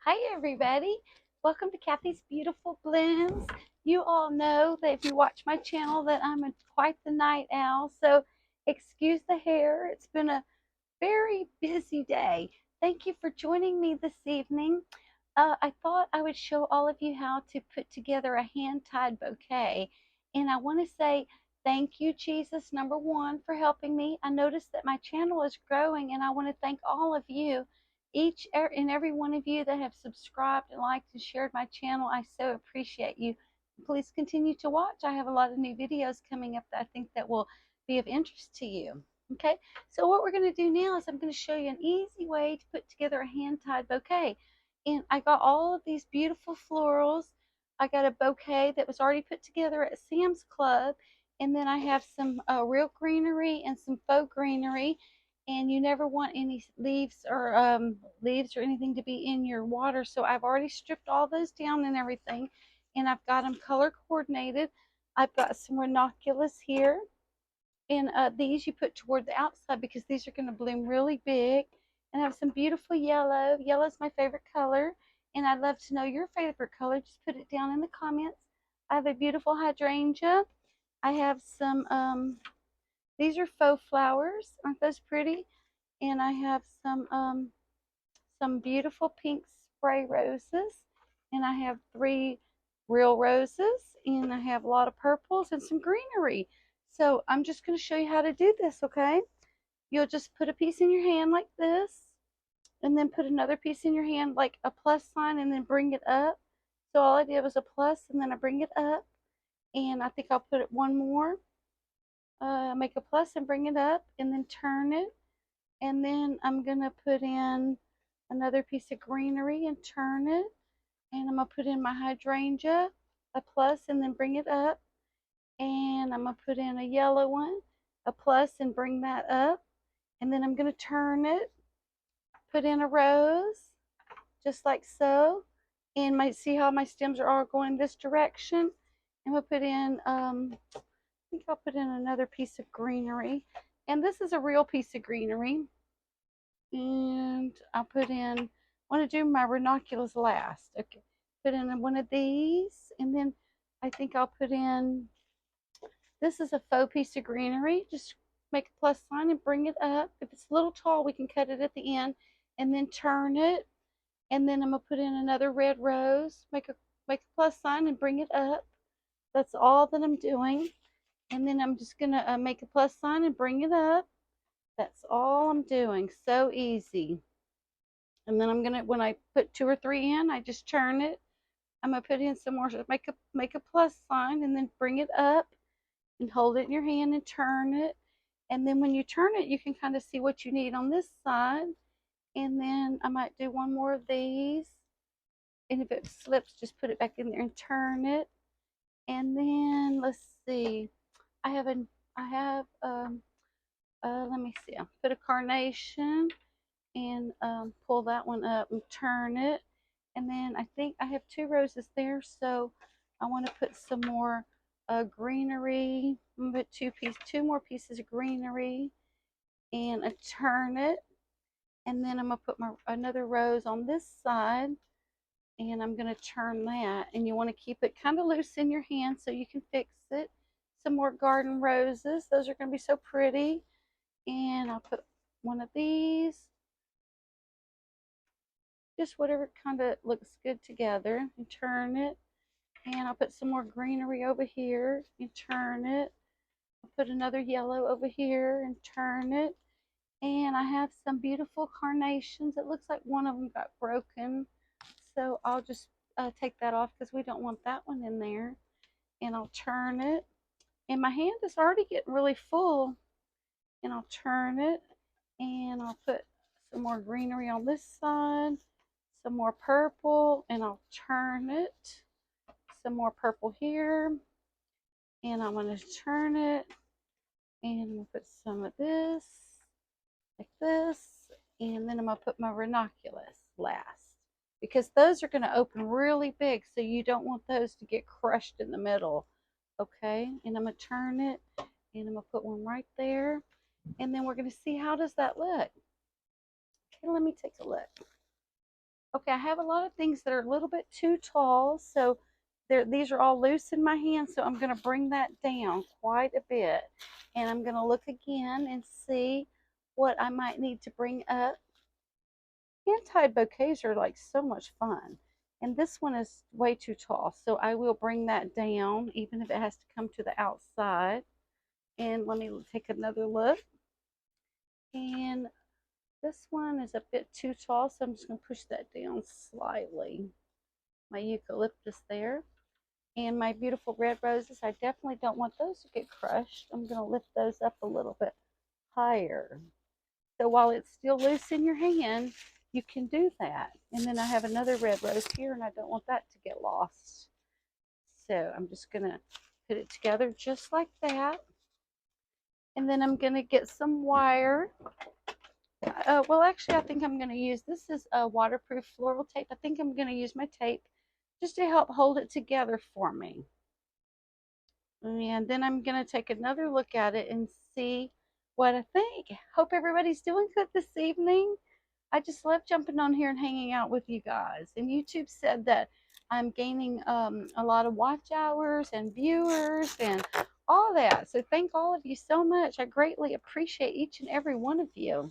Hi everybody, welcome to Kathy's Beautiful Blooms. You all know that if you watch my channel that I'm quite the night owl, so excuse the hair. It's been a very busy day. Thank you for joining me this evening. I thought I would show all of you how to put together a hand-tied bouquet, and I want to say thank you, Jesus, number one, for helping me. I noticed that my channel is growing, and I want to thank all of you, each and every one of you that have subscribed and liked and shared my channel. I so appreciate you. Please continue to watch. I have a lot of new videos coming up that I think that will be of interest to you. Okay, so what we're going to do now is I'm going to show you an easy way to put together a hand-tied bouquet. And I got all of these beautiful florals. I got a bouquet that was already put together at Sam's Club. And then I have some real greenery and some faux greenery. And you never want any leaves or anything to be in your water. So I've already stripped all those down and everything. And I've got them color coordinated. I've got some ranunculus here. And these you put toward the outside because these are going to bloom really big. And I have some beautiful yellow. Yellow is my favorite color. And I'd love to know your favorite color. Just put it down in the comments. I have a beautiful hydrangea. I have these are faux flowers. Aren't those pretty? And I have some beautiful pink spray roses. And I have 3 real roses. And I have a lot of purples and some greenery. So I'm just going to show you how to do this, okay? You'll just put a piece in your hand like this, and then put another piece in your hand like a plus sign, and then bring it up. So all I did was a plus, and then I bring it up, and I think I'll put it one more. Make a plus and bring it up, and then turn it, and then I'm going to put in another piece of greenery and turn it, and I'm going to put in my hydrangea, a plus, and then bring it up. And I'm going to put in a yellow one, a plus, and bring that up. And then I'm going to turn it, put in a rose, just like so. And see how my stems are all going this direction. And we'll put in, I think I'll put in another piece of greenery. And this is a real piece of greenery. And I'll put in, I want to do my ranunculus last. Okay, put in one of these. And then I think I'll put in, this is a faux piece of greenery. Just make a plus sign and bring it up. If it's a little tall, we can cut it at the end and then turn it. And then I'm going to put in another red rose, make a plus sign and bring it up. That's all that I'm doing. And then I'm just going to make a plus sign and bring it up. That's all I'm doing. So easy. And then I'm going to, when I put 2 or 3 in, I just turn it. I'm going to put in some more, make a plus sign and then bring it up. And hold it in your hand and turn it. And then when you turn it, you can kind of see what you need on this side. And then I might do one more of these. And if it slips, just put it back in there and turn it. And then let's see. I have let me see. I'll put a carnation and pull that one up and turn it. And then I think I have 2 roses there, so I want to put some more greenery. I'm going to put 2 more pieces of greenery and I turn it. And then I'm going to put another rose on this side and I'm going to turn that. And you want to keep it kind of loose in your hand so you can fix it. Some more garden roses. Those are going to be so pretty. And I'll put one of these. Just whatever kind of looks good together and turn it. And I'll put some more greenery over here and turn it. I'll put another yellow over here and turn it. And I have some beautiful carnations. It looks like one of them got broken. So I'll just take that off because we don't want that one in there. And I'll turn it. And my hand is already getting really full. And I'll turn it. And I'll put some more greenery on this side. Some more purple. And I'll turn it. Some more purple here. And I'm going to turn it. And I'm going to put some of this. Like this. And then I'm going to put my ranunculus last. Because those are going to open really big. So you don't want those to get crushed in the middle. Okay. And I'm going to turn it. And I'm going to put one right there. And then we're going to see how does that look. Okay, let me take a look. Okay, I have a lot of things that are a little bit too tall, so these are all loose in my hand, so I'm going to bring that down quite a bit. And I'm going to look again and see what I might need to bring up. Hand-tied bouquets are like so much fun. And this one is way too tall, so I will bring that down, even if it has to come to the outside. And let me take another look. And this one is a bit too tall, so I'm just going to push that down slightly. My eucalyptus there. And my beautiful red roses, I definitely don't want those to get crushed. I'm going to lift those up a little bit higher. So while it's still loose in your hand, you can do that. And then I have another red rose here, and I don't want that to get lost. So I'm just going to put it together just like that. And then I'm going to get some wire. Well, actually, I think I'm going to use, this is a waterproof floral tape. I think I'm going to use my tape just to help hold it together for me. And then I'm going to take another look at it and see what I think. Hope everybody's doing good this evening. I just love jumping on here and hanging out with you guys. And YouTube said that I'm gaining a lot of watch hours and viewers and all that. So thank all of you so much. I greatly appreciate each and every one of you.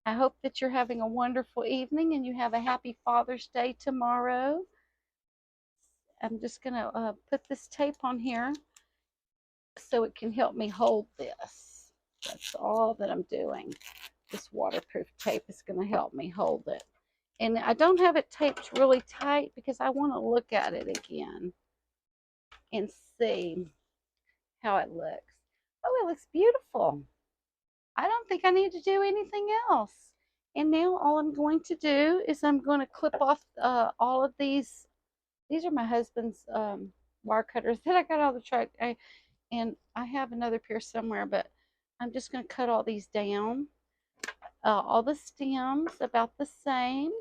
I hope that you're having a wonderful evening and you have a happy Father's Day tomorrow. I'm just going to put this tape on here so it can help me hold this. That's all that I'm doing. This waterproof tape is going to help me hold it. And I don't have it taped really tight because I want to look at it again and see how it looks. Oh, it looks beautiful. I don't think I need to do anything else. And now all I'm going to do is I'm going to clip off all of these. These are my husband's wire cutters that I got out of the truck. And I have another pair somewhere, but I'm just going to cut all these down. All the stems about the same.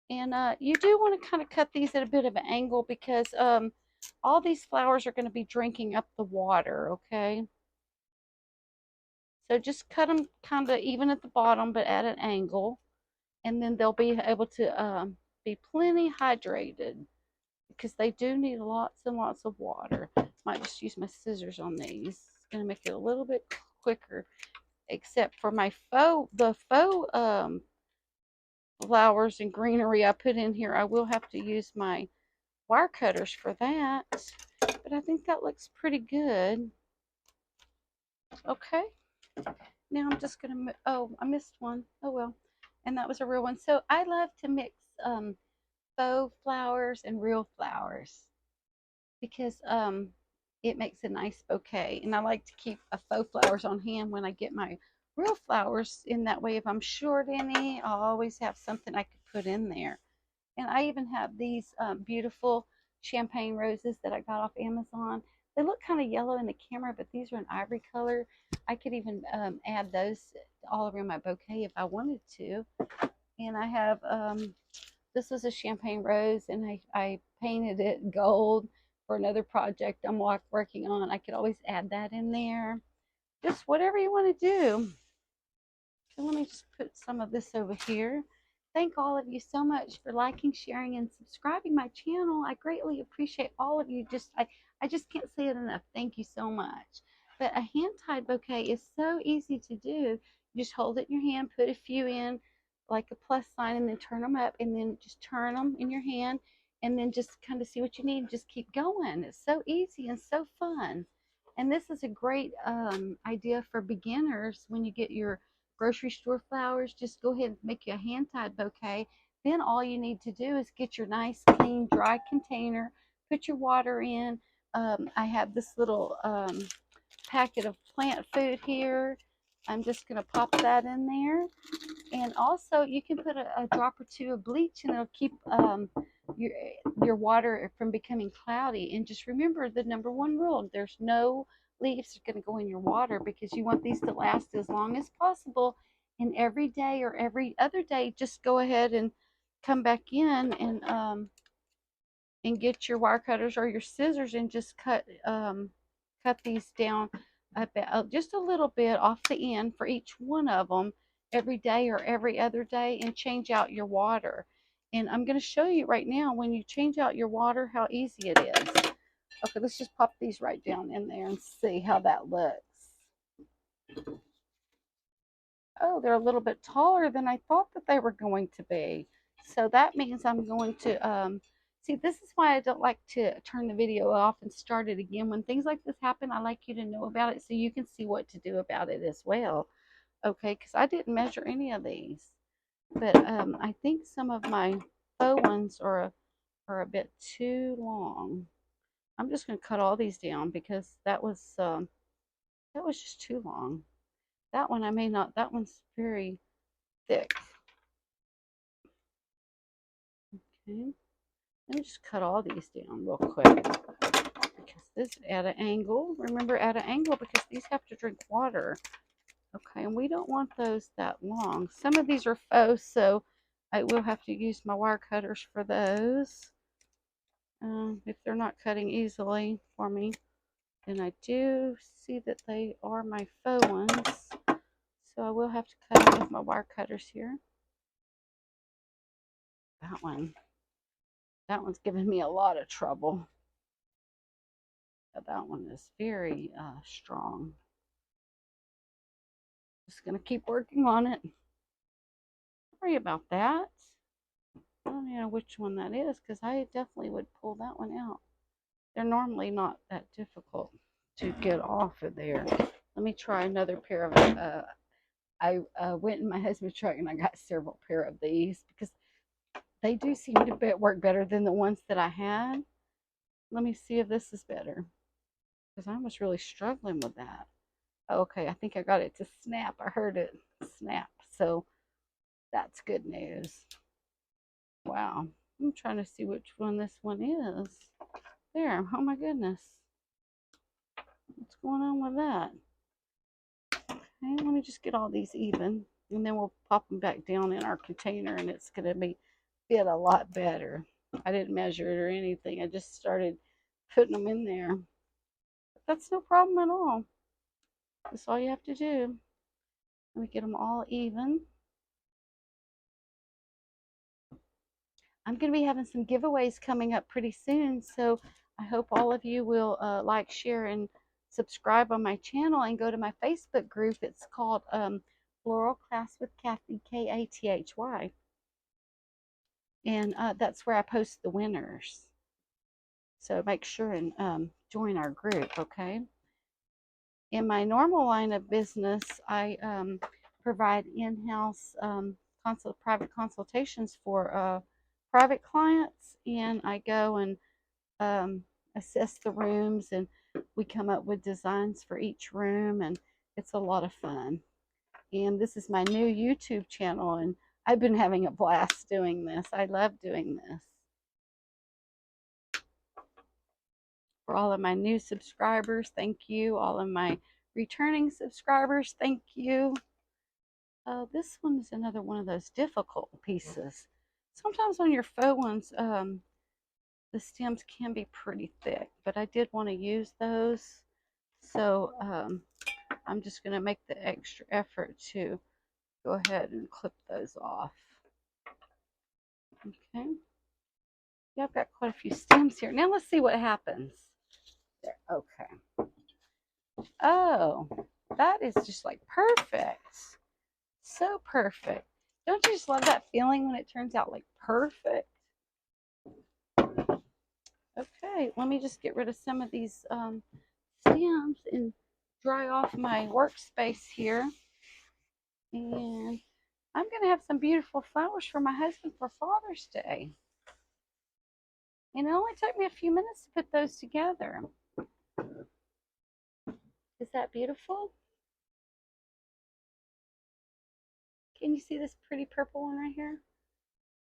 And you do want to kind of cut these at a bit of an angle because all these flowers are going to be drinking up the water, okay? So just cut them kind of even at the bottom, but at an angle. And then they'll be able to be plenty hydrated because they do need lots and lots of water. Might just use my scissors on these. It's going to make it a little bit quicker, except for my the faux flowers and greenery I put in here. I will have to use my wire cutters for that, but I think that looks pretty good. Okay, now I'm just going to, oh, I missed one. Oh well, and that was a real one. So I love to mix faux flowers and real flowers because it makes a nice bouquet. And I like to keep a faux flowers on hand when I get my real flowers. In that way, if I'm short any, I'll always have something I could put in there. And I even have these beautiful champagne roses that I got off Amazon. They look kind of yellow in the camera, but these are an ivory color. I could even add those all around my bouquet if I wanted to. And I have, this was a champagne rose, and I painted it gold for another project I'm working on. I could always add that in there. Just whatever you want to do. So let me just put some of this over here. Thank all of you so much for liking, sharing, and subscribing my channel. I greatly appreciate all of you. I just can't say it enough. Thank you so much. But a hand-tied bouquet is so easy to do. You just hold it in your hand, put a few in, like a plus sign, and then turn them up, and then just turn them in your hand, and then just kind of see what you need and just keep going. It's so easy and so fun. And this is a great idea for beginners when you get your grocery store flowers. Just go ahead and make you a hand-tied bouquet. Then all you need to do is get your nice, clean, dry container, put your water in. I have this little packet of plant food here. I'm just going to pop that in there. And also, you can put a drop or two of bleach, and it'll keep your water from becoming cloudy. And just remember the number one rule: there's no leaves are going to go in your water because you want these to last as long as possible. And every day or every other day, just go ahead and come back in and get your wire cutters or your scissors and just cut these down just a little bit off the end for each one of them. every day or every other day, and change out your water. And I'm going to show you right now when you change out your water how easy it is. Okay, let's just pop these right down in there and see how that looks. Oh, they're a little bit taller than I thought that they were going to be. So that means I'm going to, see, this is why I don't like to turn the video off and start it again. When things like this happen, I like you to know about it so you can see what to do about it as well. Okay, because I didn't measure any of these. But I think some of my faux ones are a bit too long. I'm just going to cut all these down because that was just too long. That one I may not. That one's very thick. Okay, let me just cut all these down real quick because this at an angle. Remember, at an angle because these have to drink water. Okay, and we don't want those that long. Some of these are faux, so I will have to use my wire cutters for those. If they're not cutting easily for me. And I do see that they are my faux ones. So I will have to cut them with my wire cutters here. That one's giving me a lot of trouble. That one is very strong. Just going to keep working on it. Sorry about that. I don't know which one that is because I definitely would pull that one out. They're normally not that difficult to get off of there. Let me try another pair of I went in my husband's truck and I got several pair of these because they do seem to work better than the ones that I had. Let me see if this is better because I was really struggling with that. Okay, I think I got it to snap. I heard it snap. So that's good news. Wow. I'm trying to see which one this one is. There. Oh my goodness. What's going on with that? Okay, let me just get all these even. And then we'll pop them back down in our container and it's going to fit a lot better. I didn't measure it or anything. I just started putting them in there. But that's no problem at all. That's all you have to do. Let me get them all even. I'm going to be having some giveaways coming up pretty soon, so I hope all of you will like, share, and subscribe on my channel and go to my Facebook group. It's called Floral Class with Kathy, Kathy. And that's where I post the winners. So make sure and join our group, okay? In my normal line of business, I provide in-house private consultations for private clients, and I go and assess the rooms, and we come up with designs for each room, and it's a lot of fun. And this is my new YouTube channel, and I've been having a blast doing this. I love doing this. For all of my new subscribers, thank you. All of my returning subscribers, thank you. This one is another one of those difficult pieces. Sometimes on your faux ones, the stems can be pretty thick, but I did want to use those. So I'm just going to make the extra effort to go ahead and clip those off. Okay. Yeah, I've got quite a few stems here. Now let's see what happens. There. Okay. Oh, that is just like perfect. So perfect. Don't you just love that feeling when it turns out like perfect? Okay, let me just get rid of some of these stems and dry off my workspace here. And I'm going to have some beautiful flowers for my husband for Father's Day. And it only took me a few minutes to put those together. Is that beautiful? Can you see this pretty purple one right here?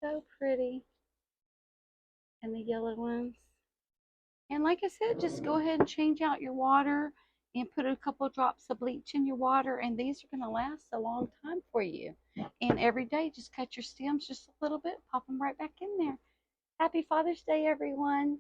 So pretty. And the yellow ones. And like I said, just go ahead and change out your water and put a couple drops of bleach in your water, and these are going to last a long time for you. And every day, just cut your stems just a little bit, pop them right back in there. Happy Father's Day, everyone.